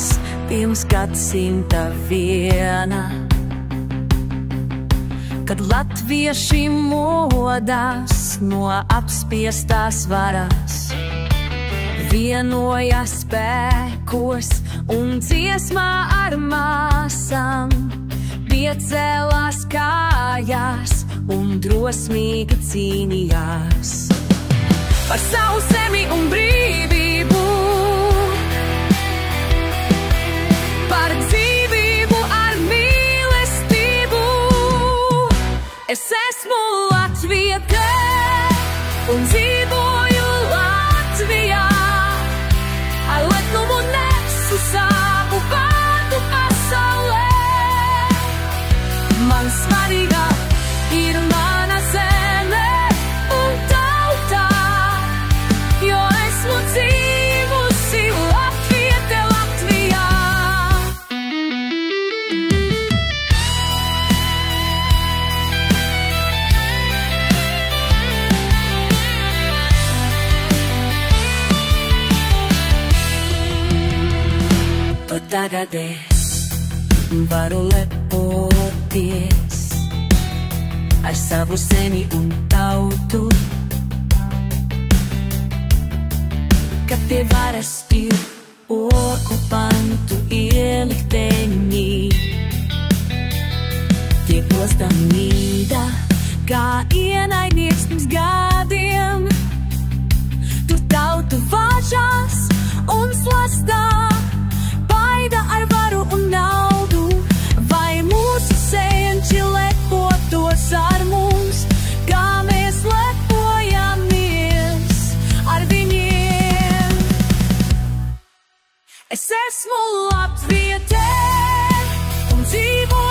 sākās pirms gadsimta viena, kad latvieši modās no apspiestās varas, vienoja spēkos un dziesmā ar māsām, piecēlās kājās un drosmīgi cīnījās par savu zemi un brīvību, par dzīvību ar mīlestību. Es esmu latviete un dzīvoju Latvijā, ar lepnumu nesu savu vārdu pasaulē. Man svarīgā ir mana zeme un tautā, jo esmu dzīvusi latviete Latvijā. Pat tagad es varu lepoties ar savu zemi un tautu, kad pie varas ir okupantu ielikteņi. Tie plostam mīda, kā ienaidnieks pirms gadiem. Tur tautu vāžās un slastā, baida ar varu un naudu, vai mūsu senči lepotos ar mums, kā mēs lepojamies ar viņiem. Es esmu latviete un dzīvoju